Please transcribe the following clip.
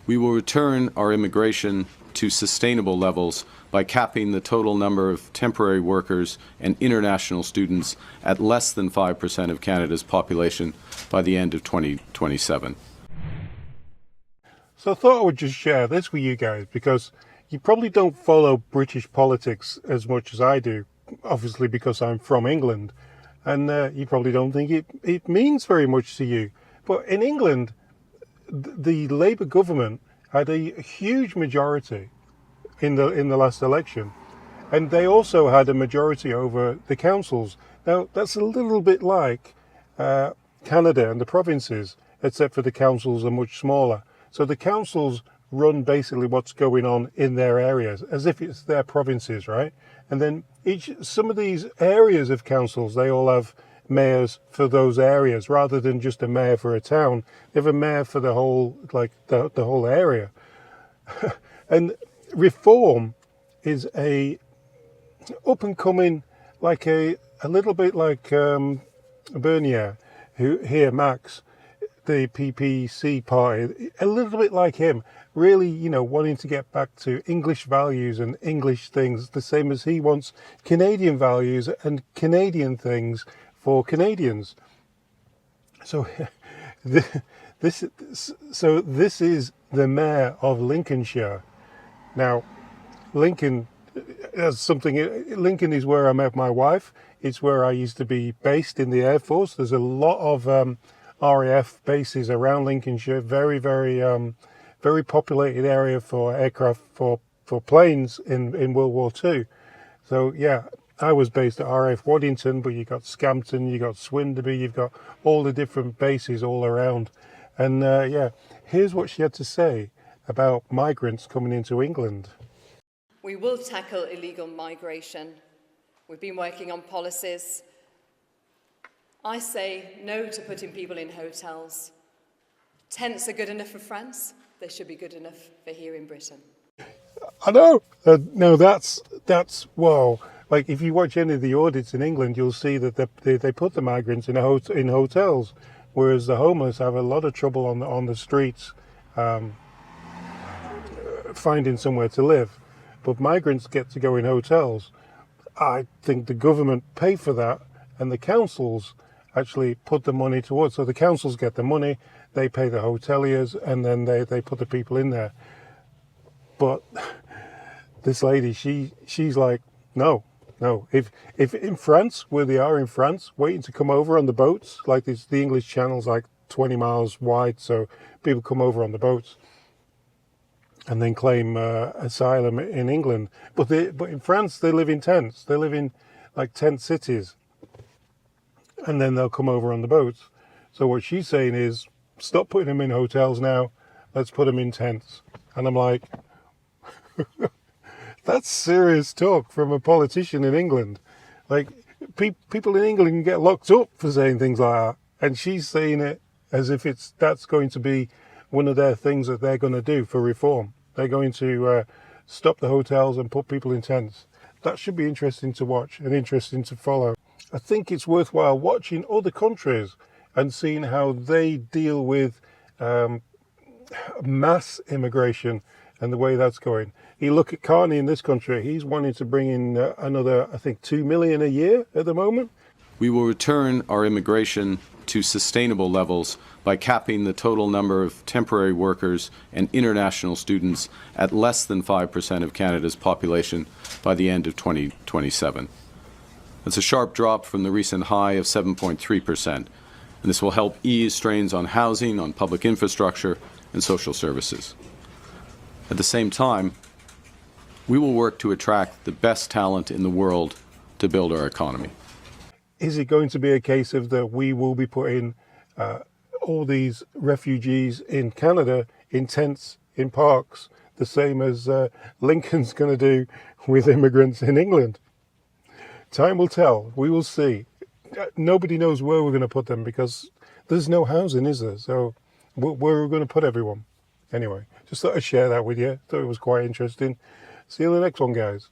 We will return our immigration to sustainable levels by capping the total number of temporary workers and international students at less than 5% of Canada's population by the end of 2027. So I thought I would just share this with you guys because you probably don't follow British politics as much as I do, obviously because I'm from England, and you probably don't think it means very much to you. But in England, the Labour government had a huge majority in the last election, and they also had a majority over the councils. Now that's a little bit like Canada and the provinces, except for the councils are much smaller. So the councils run basically what's going on in their areas, as if it's their provinces, right? And then some of these areas of councils, they all have mayors for those areas, rather than just a mayor for a town. They have a mayor for the whole, like the whole area. And Reform is a up and coming, like a little bit like Bernier, who here Max, the PPC party, a little bit like him, really, wanting to get back to English values and English things, the same as he wants Canadian values and Canadian things for Canadians. So this is the mayor of Lincolnshire. Now, Lincoln is where I met my wife. It's where I used to be based in the Air Force. There's a lot of RAF bases around Lincolnshire. Very, very, very populated area for aircraft, for planes in World War II. So yeah, I was based at RAF Waddington, but you got Scampton, you got Swinderby, you've got all the different bases all around. And yeah, here's what she had to say about migrants coming into England. We will tackle illegal migration. We've been working on policies. I say no to putting people in hotels. Tents are good enough for France. They should be good enough for here in Britain. I know. No, that's whoa. Like if you watch any of the audits in England, you'll see that they put the migrants in hotels, whereas the homeless have a lot of trouble on the streets finding somewhere to live. But migrants get to go in hotels. I think the government pay for that, and the councils actually put the money towards. So the councils get the money, they pay the hoteliers, and then they put the people in there. But this lady, she's like, no. If in France, where they are in France, waiting to come over on the boats, like this, the English Channel's like 20 miles wide, so people come over on the boats and then claim asylum in England. But in France, they live in tents. They live in like tent cities, and then they'll come over on the boats. So what she's saying is, stop putting them in hotels now. Let's put them in tents. And I'm like, that's serious talk from a politician in England. Like, people in England can get locked up for saying things like that. And she's saying it as if that's going to be one of their things that they're going to do for reform. They're going to stop the hotels and put people in tents. That should be interesting to watch and interesting to follow. I think it's worthwhile watching other countries and seeing how they deal with mass immigration and the way that's going. You look at Carney in this country, he's wanting to bring in another, I think, 2 million a year at the moment. We will return our immigration to sustainable levels by capping the total number of temporary workers and international students at less than 5% of Canada's population by the end of 2027. That's a sharp drop from the recent high of 7.3%, and this will help ease strains on housing, on public infrastructure, and social services. At the same time, we will work to attract the best talent in the world to build our economy. Is it going to be a case of that we will be putting all these refugees in Canada in tents, in parks, the same as Lincoln's going to do with immigrants in England? Time will tell. We will see. Nobody knows where we're going to put them because there's no housing, is there? So where are we going to put everyone? Anyway, just thought I'd share that with you. Thought it was quite interesting. See you in the next one, guys.